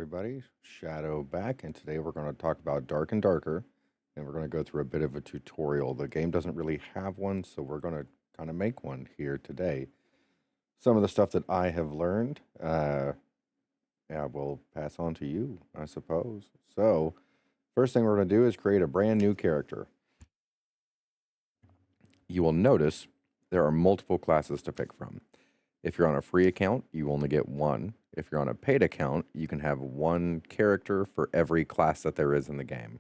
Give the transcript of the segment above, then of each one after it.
everybody, Shadow back, and today we're going to talk about Dark and Darker, and we're going to go through a bit of a tutorial. The game doesn't really have one, so we're going to kind of make one here today. Some of the stuff that I have learned, yeah, we'll pass on to you, I suppose. So, first thing we're going to do is create a brand new character. You will notice there are multiple classes to pick from. If you're on a free account, you only get one. If you're on a paid account, you can have one character for every class that there is in the game.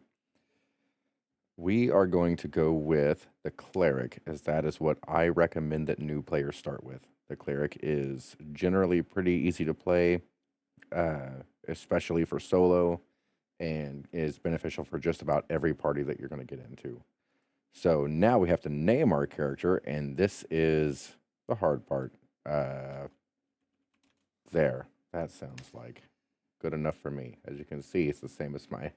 We are going to go with the Cleric, as that is what I recommend that new players start with. The Cleric is generally pretty easy to play, especially for solo, and is beneficial for just about every party that you're going to get into. So now we have to name our character, and this is the hard part. There. That sounds like good enough for me. As you can see, it's the same as my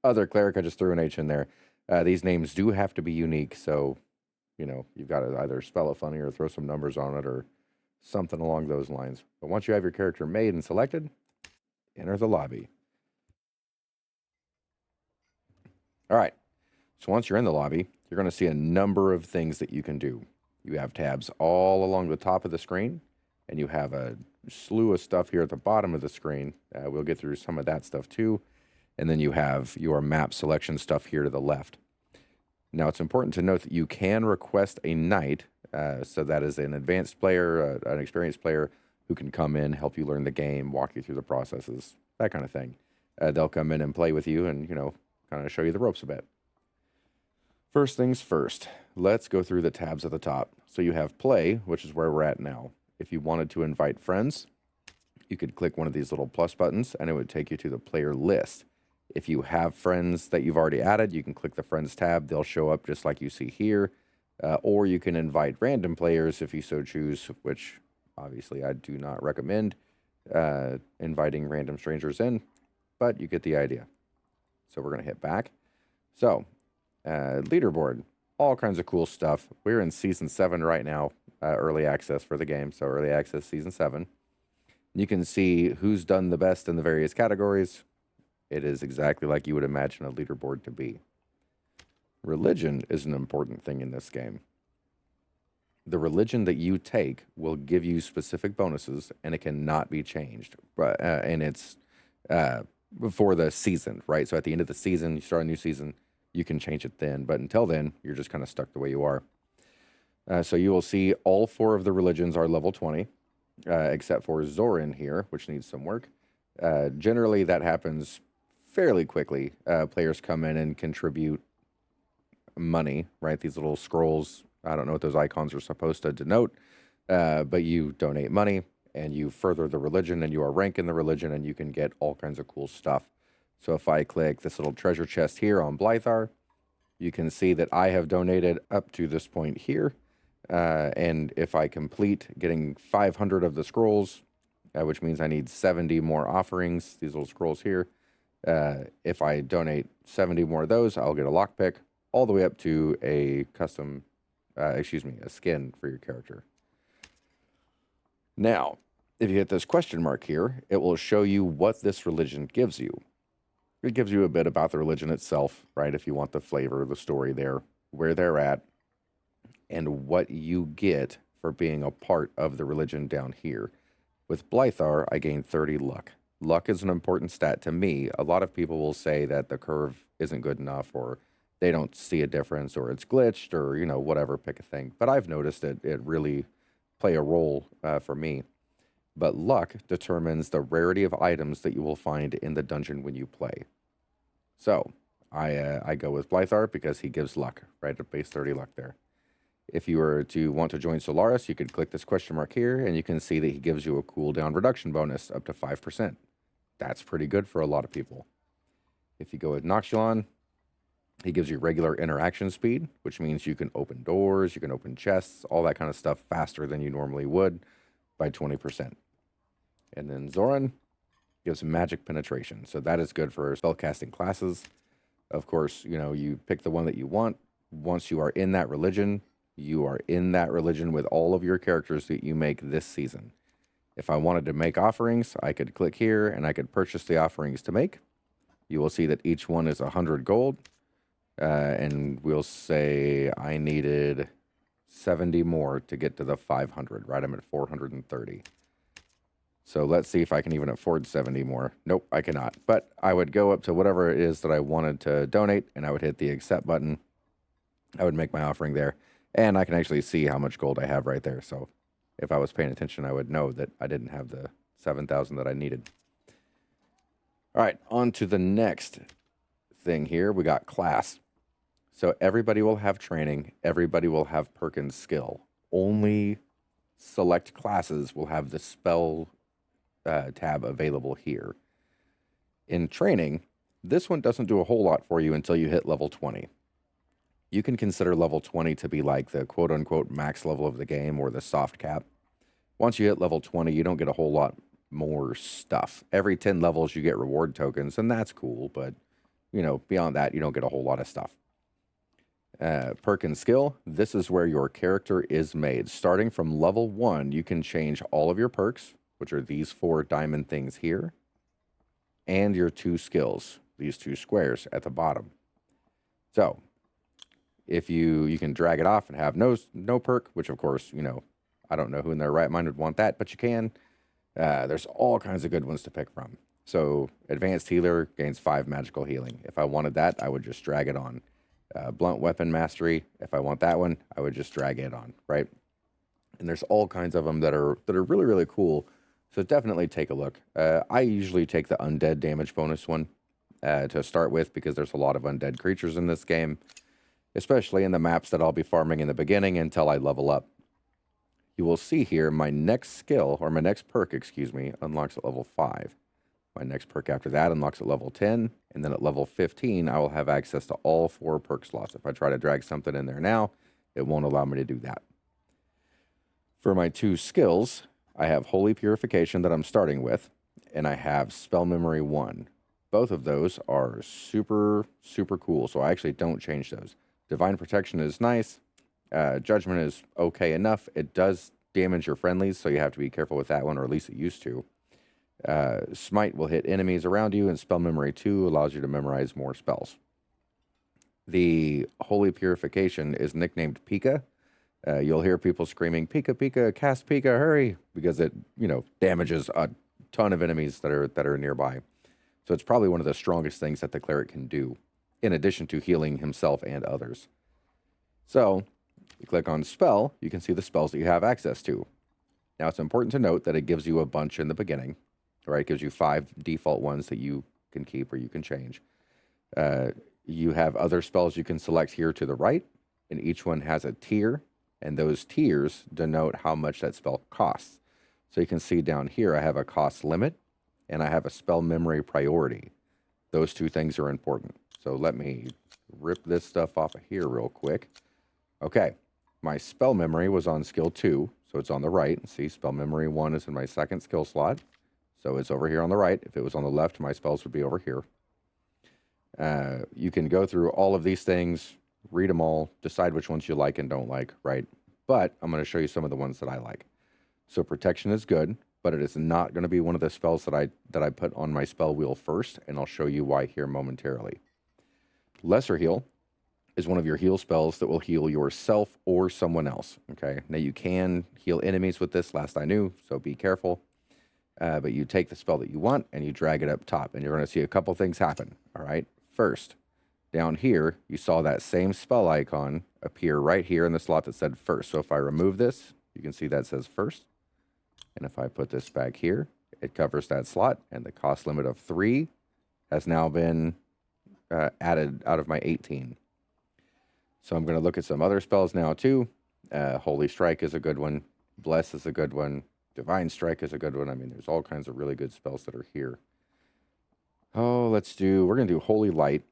other cleric. I just threw an H in there. These names do have to be unique, so, you've got to either spell it funny or throw some numbers on it or something along those lines. But once you have your character made and selected, enter the lobby. All right. So once you're in the lobby, you're going to see a number of things that you can do. You have tabs all along the top of the screen, and you have a slew of stuff here at the bottom of the screen. We'll get through some of that stuff too. And then you have your map selection stuff here to the left. Now, it's important to note that you can request a knight. So that is an advanced player, an experienced player who can come in, help you learn the game, walk you through the processes, that kind of thing. They'll come in and play with you and, kind of show you the ropes a bit. First things first, let's go through the tabs at the top. So you have play, which is where we're at now. If you wanted to invite friends, you could click one of these little plus buttons and it would take you to the player list. If you have friends that you've already added, you can click the friends tab. They'll show up just like you see here. Or you can invite random players if you so choose, which obviously I do not recommend inviting random strangers in, but you get the idea. So we're going to hit back. So leaderboard, all kinds of cool stuff. We're in season 7 right now, early access for the game. So early access season 7. You can see who's done the best in the various categories. It is exactly like you would imagine a leaderboard to be. Religion is an important thing in this game. The religion that you take will give you specific bonuses, and it cannot be changed. And it's before the season, right? So at the end of the season, you start a new season, you can change it then. But until then, you're just kind of stuck the way you are. So you will see all 4 of the religions are level 20, except for Zoran here, which needs some work. Generally, that happens fairly quickly. Players come in and contribute money, right? These little scrolls, I don't know what those icons are supposed to denote, but you donate money and you further the religion and you are ranking the religion and you can get all kinds of cool stuff. So if I click this little treasure chest here on Blythar, you can see that I have donated up to this point here. And if I complete getting 500 of the scrolls, which means I need 70 more offerings, these little scrolls here, if I donate 70 more of those, I'll get a lockpick all the way up to a custom, a skin for your character. Now, if you hit this question mark here, it will show you what this religion gives you. It gives you a bit about the religion itself, right? If you want the flavor, the story there, where they're at, and what you get for being a part of the religion down here. With Blythar, I gained 30 luck. Luck is an important stat to me. A lot of people will say that the curve isn't good enough, or they don't see a difference, or it's glitched, or, whatever, pick a thing. But I've noticed it really play a role for me. But luck determines the rarity of items that you will find in the dungeon when you play. So I go with Blythar because he gives luck, right? A base 30 luck there. If you were to want to join Solaris, you could click this question mark here, and you can see that he gives you a cooldown reduction bonus up to 5%. That's pretty good for a lot of people. If you go with Noxulon, he gives you regular interaction speed, which means you can open doors, you can open chests, all that kind of stuff faster than you normally would by 20%. And then Zoran gives magic penetration. So that is good for spellcasting classes. Of course, you pick the one that you want. Once you are in that religion, you are in that religion with all of your characters that you make this season. If I wanted to make offerings, I could click here and I could purchase the offerings to make. You will see that each one is 100 gold. And we'll say I needed 70 more to get to the 500, right? I'm at 430. So let's see if I can even afford 70 more. Nope, I cannot. But I would go up to whatever it is that I wanted to donate, and I would hit the accept button. I would make my offering there, and I can actually see how much gold I have right there. So if I was paying attention, I would know that I didn't have the 7,000 that I needed. All right, on to the next thing here. We got class. So everybody will have training. Everybody will have perk and skill. Only select classes will have the spell tab available here. In training, this one doesn't do a whole lot for you until you hit level 20. You can consider level 20 to be like the quote-unquote max level of the game or the soft cap. Once you hit level 20, you don't get a whole lot more stuff. Every 10 levels, you get reward tokens, and that's cool, but, you know, beyond that, you don't get a whole lot of stuff. Perk and skill, this is where your character is made. Starting from level 1, you can change all of your perks, which are these 4 diamond things here, and your 2 skills, these 2 squares at the bottom. So, if you can drag it off and have no perk, which of course, you know, I don't know who in their right mind would want that, but you can. There's all kinds of good ones to pick from. So, Advanced Healer gains 5 magical healing. If I wanted that, I would just drag it on. Blunt Weapon Mastery, if I want that one, I would just drag it on, right? And there's all kinds of them that are really, really cool. So definitely take a look. I usually take the undead damage bonus one to start with because there's a lot of undead creatures in this game, especially in the maps that I'll be farming in the beginning until I level up. You will see here my next skill, or my next perk, excuse me, unlocks at level 5. My next perk after that unlocks at level 10, and then at level 15, I will have access to all 4 perk slots. If I try to drag something in there now, it won't allow me to do that. For my 2 skills, I have Holy Purification that I'm starting with, and I have Spell Memory 1. Both of those are super, super cool, so I actually don't change those. Divine Protection is nice. Judgment is okay enough. It does damage your friendlies, so you have to be careful with that one, or at least it used to. Smite will hit enemies around you, and Spell Memory 2 allows you to memorize more spells. The Holy Purification is nicknamed Pika. You'll hear people screaming, Pika, Pika, cast Pika, hurry, because it, you know, damages a ton of enemies that are nearby. So it's probably one of the strongest things that the cleric can do, in addition to healing himself and others. So, you click on Spell, you can see the spells that you have access to. Now, it's important to note that it gives you a bunch in the beginning. Right, it gives you 5 default ones that you can keep or you can change. You have other spells you can select here to the right, and each one has a tier, and those tiers denote how much that spell costs. So you can see down here, I have a cost limit, and I have a spell memory priority. Those 2 things are important. So let me rip this stuff off of here real quick. Okay, my spell memory was on skill 2, so it's on the right. See, spell memory 1 is in my second skill slot. So it's over here on the right. If it was on the left, my spells would be over here. You can go through all of these things, read them all, decide which ones you like and don't like, right? But I'm going to show you some of the ones that I like. So Protection is good, but it is not going to be one of the spells that I put on my spell wheel first, and I'll show you why here momentarily. Lesser Heal is one of your heal spells that will heal yourself or someone else, okay? Now, you can heal enemies with this, last I knew, so be careful. But you take the spell that you want and you drag it up top, and you're going to see a couple things happen, all right? First, down here, you saw that same spell icon appear right here in the slot that said first. So if I remove this, you can see that says first. And if I put this back here, it covers that slot, and the cost limit of 3 has now been added out of my 18. So I'm going to look at some other spells now too. Holy Strike is a good one. Bless is a good one. Divine Strike is a good one. I mean, there's all kinds of really good spells that are here. Oh, we're going to do Holy Light,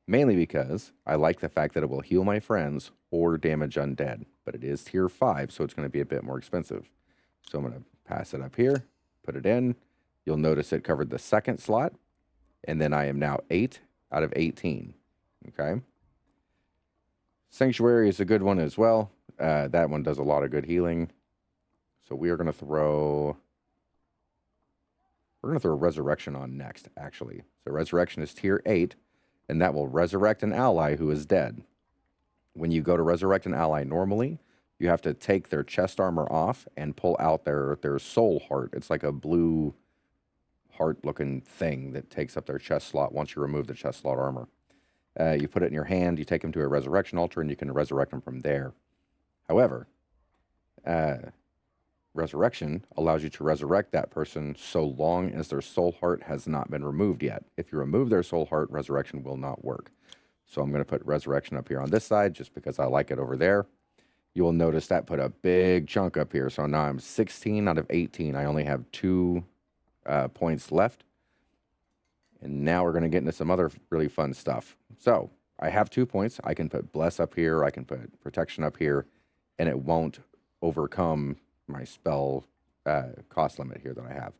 mainly because I like the fact that it will heal my friends or damage undead, but it is tier 5, so it's going to be a bit more expensive. So I'm going to pass it up here, put it in. You'll notice it covered the second slot, and then I am now 8 out of 18, okay? Sanctuary is a good one as well. That one does a lot of good healing. So we are going to throw We're going to throw Resurrection on next, actually. So Resurrection is tier 8, and that will resurrect an ally who is dead. When you go to resurrect an ally normally, you have to take their chest armor off and pull out their soul heart. It's like a blue heart-looking thing that takes up their chest slot once you remove the chest slot armor. You put it in your hand, you take them to a resurrection altar, and you can resurrect them from there. However, Resurrection allows you to resurrect that person so long as their soul heart has not been removed yet. If you remove their soul heart, Resurrection will not work. So I'm going to put Resurrection up here on this side just because I like it over there. You will notice that put a big chunk up here. So now I'm 16 out of 18. I only have 2 points left. And now we're going to get into some other really fun stuff. So I have 2 points. I can put Bless up here. I can put Protection up here. And it won't overcome my spell cost limit here that I have.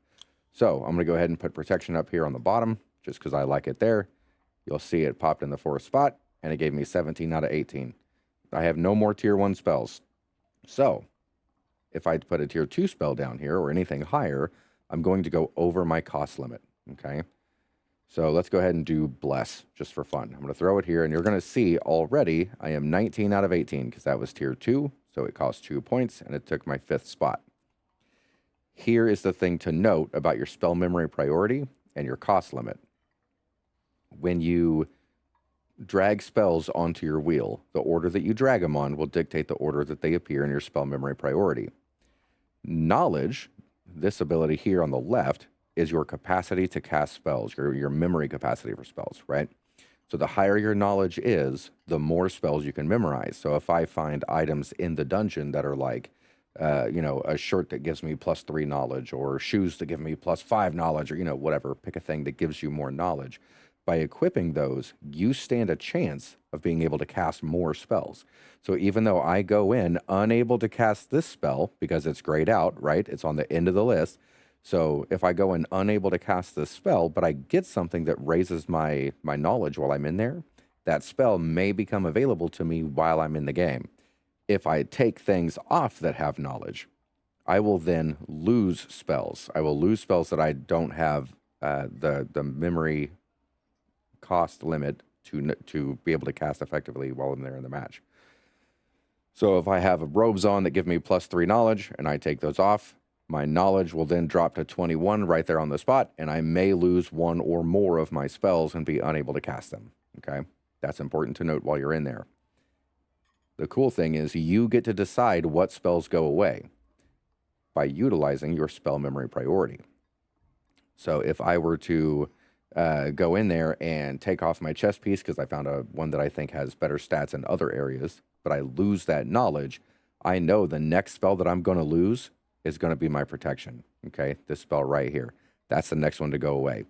So I'm going to go ahead and put Protection up here on the bottom just because I like it there. You'll see it popped in the 4th spot, and it gave me 17 out of 18. I have no more tier 1 spells. So if I put a tier 2 spell down here or anything higher, I'm going to go over my cost limit, okay? So let's go ahead and do Bless just for fun. I'm going to throw it here, and you're going to see already I am 19 out of 18 because that was tier 2, so it cost 2 points, and it took my 5th spot. Here is the thing to note about your spell memory priority and your cost limit. When you drag spells onto your wheel, the order that you drag them on will dictate the order that they appear in your spell memory priority. Knowledge, this ability here on the left, is your capacity to cast spells, your memory capacity for spells, right? So the higher your knowledge is, the more spells you can memorize. So if I find items in the dungeon that are like, a shirt that gives me +3 knowledge, or shoes that give me +5 knowledge, or, whatever, pick a thing that gives you more knowledge. By equipping those, you stand a chance of being able to cast more spells. So even though I go in unable to cast this spell because it's grayed out, right? It's on the end of the list. So if I go in unable to cast this spell, but I get something that raises my knowledge while I'm in there, that spell may become available to me while I'm in the game. If I take things off that have knowledge, I will then lose spells. I will lose spells that I don't have the memory cost limit to be able to cast effectively while I'm there in the match. So if I have robes on that give me +3 knowledge and I take those off, my knowledge will then drop to 21 right there on the spot, and I may lose 1 or more of my spells and be unable to cast them, okay? That's important to note while you're in there. The cool thing is you get to decide what spells go away by utilizing your spell memory priority. So if I were to go in there and take off my chest piece because I found one that I think has better stats in other areas, but I lose that knowledge, I know the next spell that I'm going to lose is going to be my Protection, okay? This spell right here. That's the next one to go away.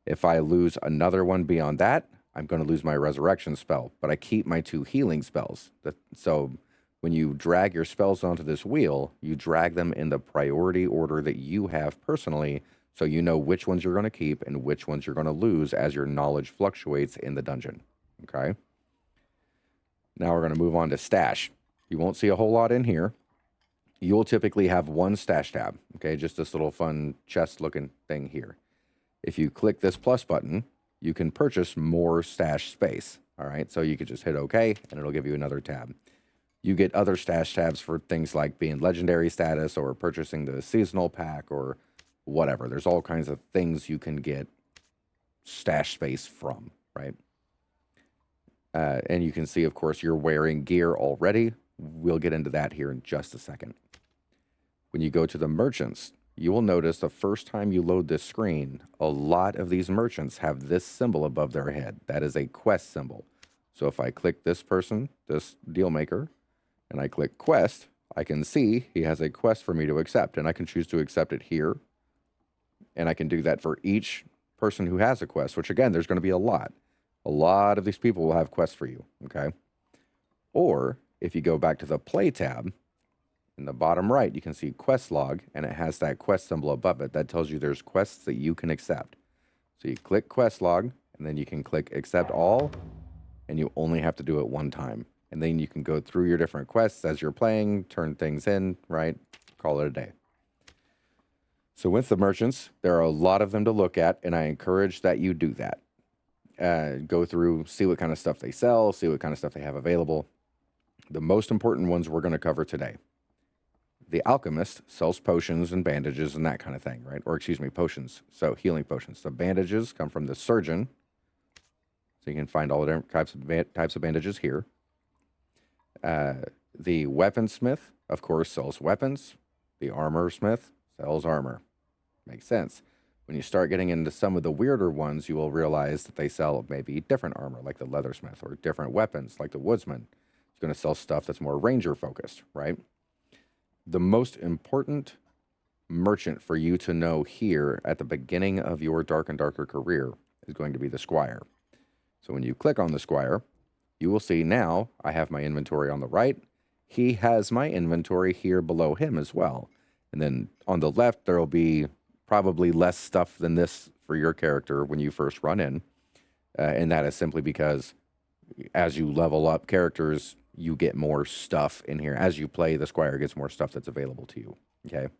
If I lose another one beyond that, I'm going to lose my Resurrection spell, but I keep my 2 healing spells. So when you drag your spells onto this wheel, you drag them in the priority order that you have personally, so you know which ones you're going to keep and which ones you're going to lose as your knowledge fluctuates in the dungeon, okay? Now we're going to move on to Stash. You won't see a whole lot in here. You'll typically have 1 stash tab, okay? Just this little fun chest-looking thing here. If you click this plus button, you can purchase more stash space, all right? So you could just hit OK, and it'll give you another tab. You get other stash tabs for things like being legendary status or purchasing the seasonal pack or whatever. There's all kinds of things you can get stash space from, right? And you can see, of course, you're wearing gear already. We'll get into that here in just a second. When you go to the merchants, you will notice the first time you load this screen, a lot of these merchants have this symbol above their head. That is a quest symbol. So if I click this person, this deal maker, and I click quest, I can see he has a quest for me to accept, and I can choose to accept it here. And I can do that for each person who has a quest, which again, there's going to be a lot. A lot of these people will have quests for you, okay? Or if you go back to the play tab, in the bottom right, you can see quest log, and it has that quest symbol above it. That tells you there's quests that you can accept. So you click quest log, and then you can click accept all, and you only have to do it 1 time. And then you can go through your different quests as you're playing, turn things in, right? Call it a day. So with the merchants, there are a lot of them to look at, and I encourage that you do that. Go through, see what kind of stuff they sell, see what kind of stuff they have available. The most important ones we're going to cover today. The alchemist sells potions and bandages and that kind of thing, right? Or excuse me, potions. So healing potions. The bandages come from the surgeon. So you can find all the different types of bandages here. The weaponsmith, of course, sells weapons. The armor smith sells armor. Makes sense. When you start getting into some of the weirder ones, you will realize that they sell maybe different armor, like the leathersmith, or different weapons, like the woodsman. It's going to sell stuff that's more ranger focused, right? The most important merchant for you to know here at the beginning of your Dark and Darker career is going to be the Squire. So when you click on the Squire, you will see now I have my inventory on the right. He has my inventory here below him as well. And then on the left, there will be probably less stuff than this for your character when you first run in. And that is simply because as you level up characters, you get more stuff in here. As you play, the Squire gets more stuff that's available to you. Okay.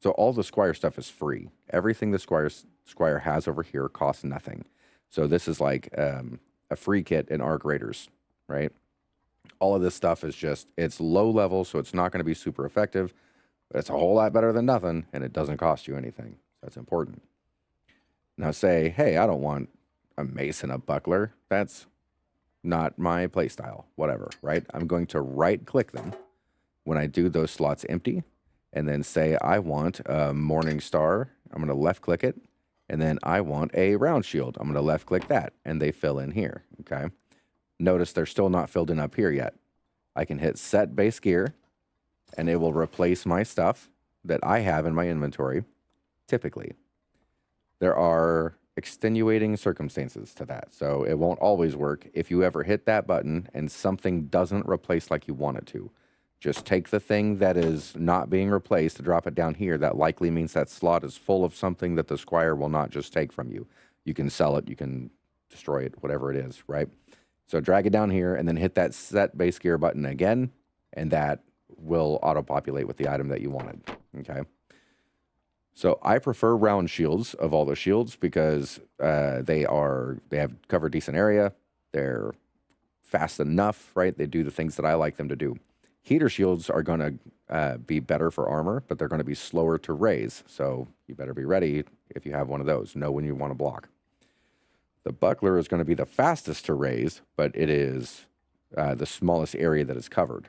So all the Squire stuff is free. Everything the Squire has over here costs nothing. So this is like a free kit in Arc Raiders, right? All of this stuff is just, it's low level, so it's not going to be super effective. But it's a whole lot better than nothing, and it doesn't cost you anything. That's important. Now say, hey, I don't want a mace and a buckler. That's not my playstyle, whatever, right? I'm going to right-click them when I do those slots empty, and then say I want a Morning Star. I'm going to left-click it, and then I want a round shield. I'm going to left-click that, and they fill in here, okay? Notice they're still not filled in up here yet. I can hit Set Base Gear, and it will replace my stuff that I have in my inventory, typically. There are extenuating circumstances to that, so it won't always work. If you ever hit that button and something doesn't replace like you want it to, just take the thing that is not being replaced, drop it down here. That likely means that slot is full of something that the Squire will not just take from you. You can sell it, you can destroy it, whatever it is, right? So drag it down here and then hit that Set Base Gear button again, and that will auto-populate with the item that you wanted, okay? So I prefer round shields of all the shields because they have cover decent area. They're fast enough, right? They do the things that I like them to do. Heater shields are going to be better for armor, but they're going to be slower to raise. So you better be ready if you have one of those. Know when you want to block. The buckler is going to be the fastest to raise, but it is the smallest area that is covered.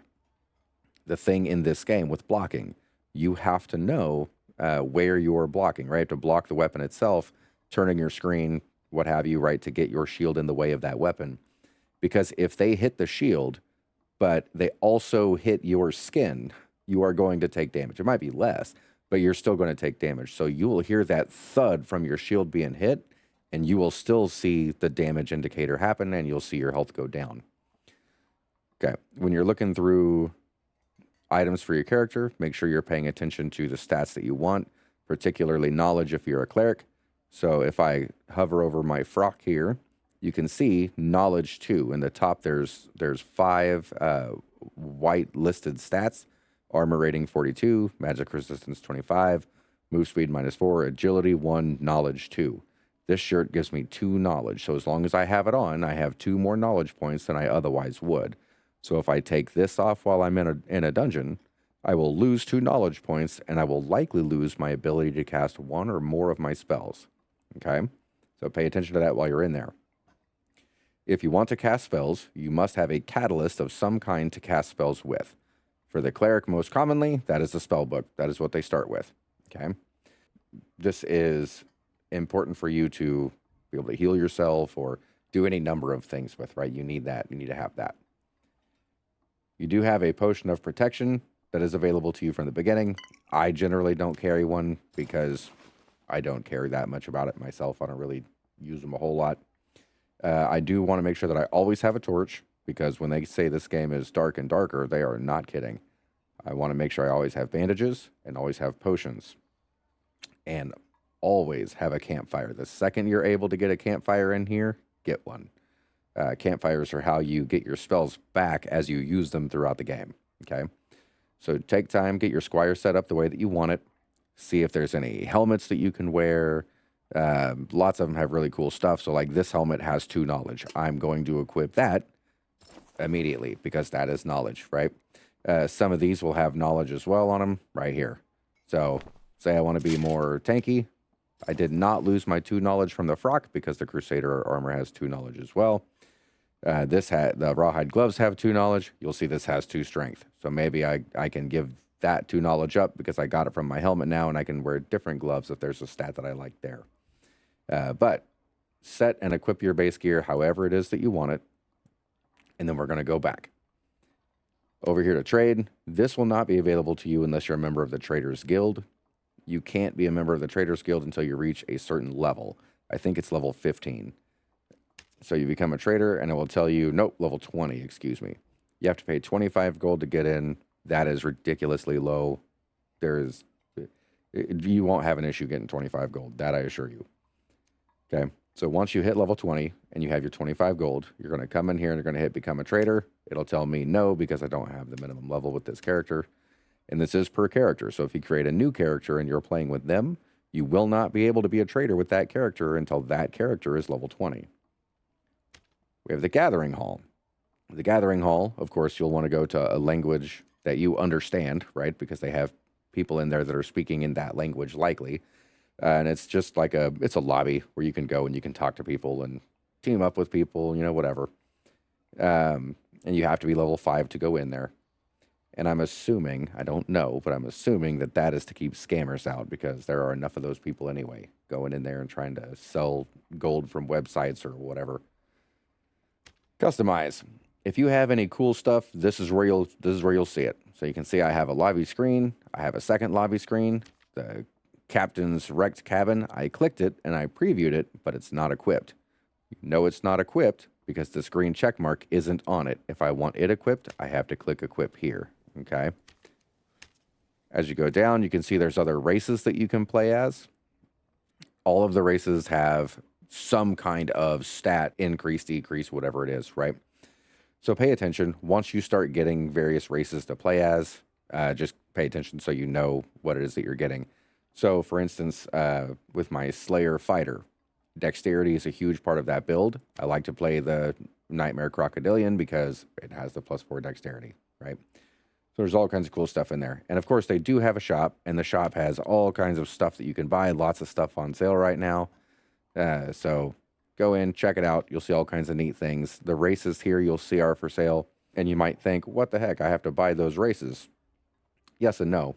The thing in this game with blocking, you have to know where you're blocking, right? To block the weapon itself, turning your screen, what have you, right, to get your shield in the way of that weapon. Because if they hit the shield, but they also hit your skin, you are going to take damage. It might be less, but you're still going to take damage. So you will hear that thud from your shield being hit, and you will still see the damage indicator happen, and you'll see your health go down. Okay, when you're looking through items for your character, make sure you're paying attention to the stats that you want, particularly knowledge if you're a cleric. So if I hover over my frock here, you can see knowledge 2. In the top, there's 5 white listed stats: armor rating 42, magic resistance 25, move speed -4, agility 1, knowledge 2. This shirt gives me 2 knowledge. So as long as I have it on, I have 2 more knowledge points than I otherwise would. So if I take this off while I'm in a dungeon, I will lose 2 knowledge points, and I will likely lose my ability to cast 1 or more of my spells. Okay? So pay attention to that while you're in there. If you want to cast spells, you must have a catalyst of some kind to cast spells with. For the cleric, most commonly, that is the spell book. That is what they start with. Okay? This is important for you to be able to heal yourself or do any number of things with, right? You need that. You need to have that. You do have a potion of protection that is available to you from the beginning. I generally don't carry one because I don't care that much about it myself. I don't really use them a whole lot. I do want to make sure that I always have a torch, because when they say this game is dark and darker, they are not kidding. I want to make sure I always have bandages and always have potions. And always have a campfire. The second you're able to get a campfire in here, get one. Campfires are how you get your spells back as you use them throughout the game. Okay? So take time, get your Squire set up the way that you want it. see if there's any helmets that you can wear. Lots of them have really cool stuff. So like this helmet has 2 knowledge. I'm going to equip that immediately because that is knowledge, right? Some of these will have knowledge as well on them right here. So say I want to be more tanky. I did not lose my 2 knowledge from the frock because the Crusader armor has 2 knowledge as well. The rawhide gloves have 2 knowledge. You'll see this has 2 strength. So maybe I can give that 2 knowledge up because I got it from my helmet now, and I can wear different gloves if there's a stat that I like there. But set and equip your base gear however it is that you want it. And then we're going to go back. Over here to trade. This will not be available to you unless you're a member of the Traders Guild. You can't be a member of the Traders Guild until you reach a certain level. I think it's level 15. So you become a trader, and it will tell you, nope, level 20, excuse me. You have to pay 25 gold to get in. That is ridiculously low. You won't have an issue getting 25 gold. That I assure you. Okay. So once you hit level 20 and you have your 25 gold, you're going to come in here and you're going to hit become a trader. It'll tell me no because I don't have the minimum level with this character. And this is per character. So if you create a new character and you're playing with them, you will not be able to be a trader with that character until that character is level 20. We have the Gathering Hall. The Gathering Hall, of course, you'll want to go to a language that you understand, right? Because they have people in there that are speaking in that language likely. And it's just like it's a lobby where you can go and you can talk to people and team up with people, whatever. And you have to be level 5 to go in there. And I'm assuming, I don't know, but I'm assuming that is to keep scammers out because there are enough of those people anyway going in there and trying to sell gold from websites or whatever. Customize. If you have any cool stuff, this is where you'll see it. So you can see I have a lobby screen. I have a second lobby screen. The Captain's Wrecked Cabin. I clicked it and I previewed it, but it's not equipped. No, it's not equipped because this green check mark isn't on it. If I want it equipped, I have to click equip here. Okay. As you go down, you can see there's other races that you can play as. All of the races have some kind of stat increase, decrease, whatever it is, right? So pay attention. Once you start getting various races to play as, just pay attention so you know what it is that you're getting. So, for instance, with my Slayer Fighter, dexterity is a huge part of that build. I like to play the Nightmare Crocodilian because it has the +4 dexterity, right? So there's all kinds of cool stuff in there. And, of course, they do have a shop, and the shop has all kinds of stuff that you can buy. Lots of stuff on sale right now. So go in, check it out. You'll see all kinds of neat things. The races here you'll see are for sale, and you might think, what the heck, I have to buy those races. Yes and no.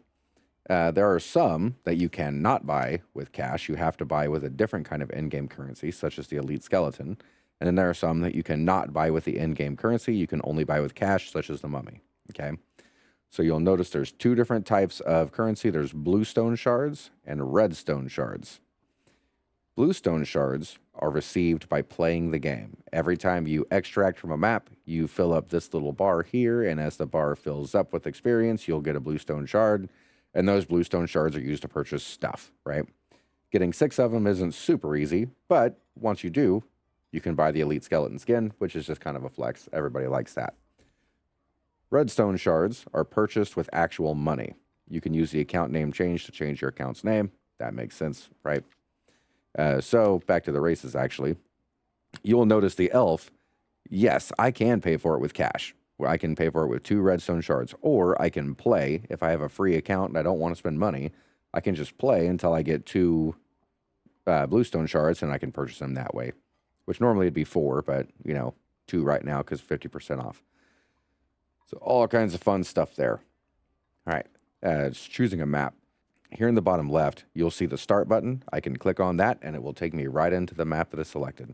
There are some that you cannot buy with cash. You have to buy with a different kind of in-game currency, such as the Elite Skeleton. And then there are some that you cannot buy with the in-game currency. You can only buy with cash, such as the Mummy. Okay? So you'll notice there's 2 different types of currency. There's bluestone shards and redstone shards. Bluestone shards are received by playing the game. Every time you extract from a map, you fill up this little bar here, and as the bar fills up with experience, you'll get a bluestone shard. And those bluestone shards are used to purchase stuff, right? Getting 6 of them isn't super easy, but once you do, you can buy the Elite Skeleton skin, which is just kind of a flex. Everybody likes that. Redstone shards are purchased with actual money. You can use the account name change to change your account's name. That makes sense, right? So back to the races, actually. You'll notice the elf. Yes, I can pay for it with cash. I can pay for it with 2 redstone shards, or I can play. If I have a free account and I don't want to spend money, I can just play until I get 2 bluestone shards, and I can purchase them that way, which normally it'd be 4, but 2 right now because 50% off. So all kinds of fun stuff there. All right, it's choosing a map. Here in the bottom left, you'll see the start button. I can click on that, and it will take me right into the map that is selected.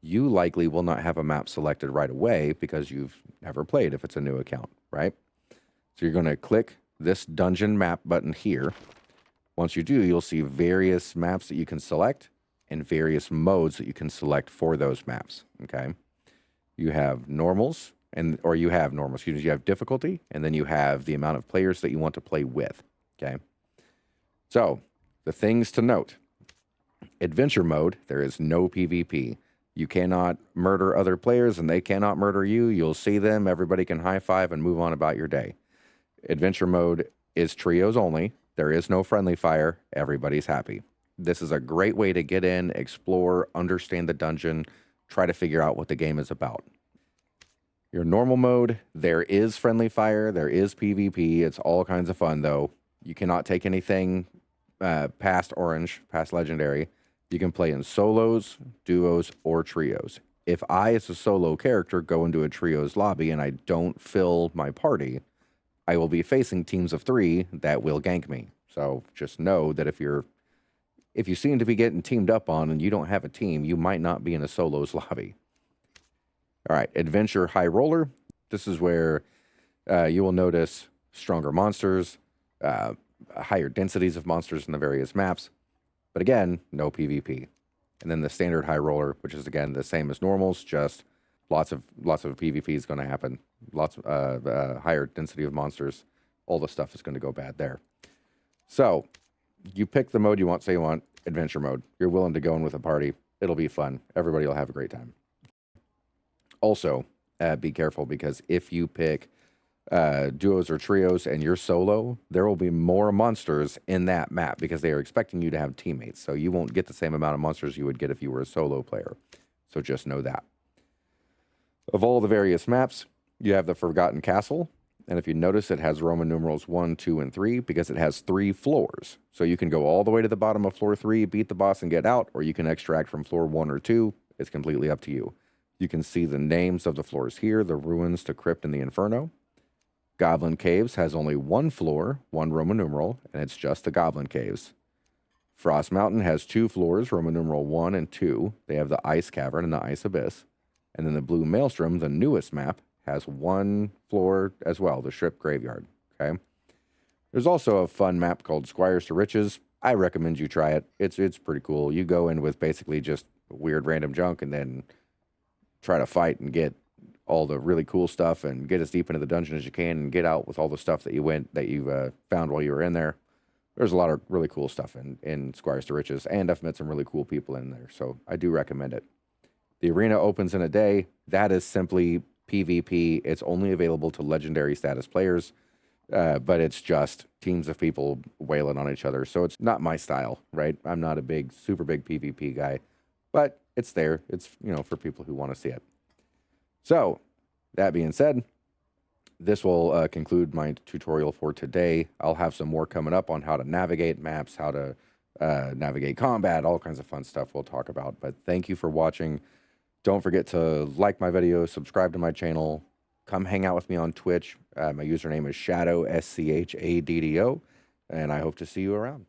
You likely will not have a map selected right away because you've never played if it's a new account, right? So you're going to click this dungeon map button here. Once you do, you'll see various maps that you can select and various modes that you can select for those maps, okay? You have normals, you have difficulty, and then you have the amount of players that you want to play with, okay? So, the things to note. Adventure mode, there is no PvP. You cannot murder other players, and they cannot murder you. You'll see them, everybody can high-five and move on about your day. Adventure mode is trios only, There is no friendly fire. Everybody's happy. This is a great way to get in, explore, understand the dungeon, try to figure out what the game is about. Your normal mode, there is friendly fire, there is PvP. It's all kinds of fun, though. You cannot take anything past orange, past legendary. You can play in solos, duos, or trios. If I, as a solo character, go into a trios lobby and I don't fill my party, I will be facing teams of 3 that will gank me. So just know that if you seem to be getting teamed up on and you don't have a team, you might not be in a solos lobby. All right, Adventure High Roller. This is where you will notice stronger monsters, higher densities of monsters in the various maps. But again, no PvP. And then the Standard High Roller, which is again the same as normals, just lots of PvP is going to happen. Lots of higher density of monsters. All the stuff is going to go bad there. So you pick the mode you want. Say you want adventure mode. You're willing to go in with a party. It'll be fun. Everybody will have a great time. Also, be careful, because if you pick duos or trios and you're solo, there will be more monsters in that map because they are expecting you to have teammates. So you won't get the same amount of monsters you would get if you were a solo player. So just know that. Of all the various maps, you have the Forgotten Castle. And if you notice, it has Roman numerals 1, 2, and 3 because it has 3 floors. So you can go all the way to the bottom of floor 3, beat the boss, and get out, or you can extract from floor 1 or 2. It's completely up to you. You can see the names of the floors here, the Ruins to Crypt and the Inferno. Goblin Caves has only 1 floor, 1 Roman numeral, and it's just the Goblin Caves. Frost Mountain has 2 floors, Roman numeral 1 and 2. They have the Ice Cavern and the Ice Abyss. And then the Blue Maelstrom, the newest map, has 1 floor as well, the Ship Graveyard. Okay. There's also a fun map called Squires to Riches. I recommend you try it. It's pretty cool. You go in with basically just weird random junk and then try to fight and get all the really cool stuff and get as deep into the dungeon as you can and get out with all the stuff that you found while you were in there. There's a lot of really cool stuff in Squires to Riches, and I've met some really cool people in there, so I do recommend it. The arena opens in a day. That is simply PvP. It's only available to legendary status players, but it's just teams of people wailing on each other. So it's not my style, right? I'm not a super big PvP guy, but it's there. It's, for people who want to see it. So that being said, this will conclude my tutorial for today. I'll have some more coming up on how to navigate maps, how to navigate combat, all kinds of fun stuff we'll talk about. But thank you for watching. Don't forget to like my video, subscribe to my channel, come hang out with me on Twitch. My username is Shadow, SCHADDO, and I hope to see you around.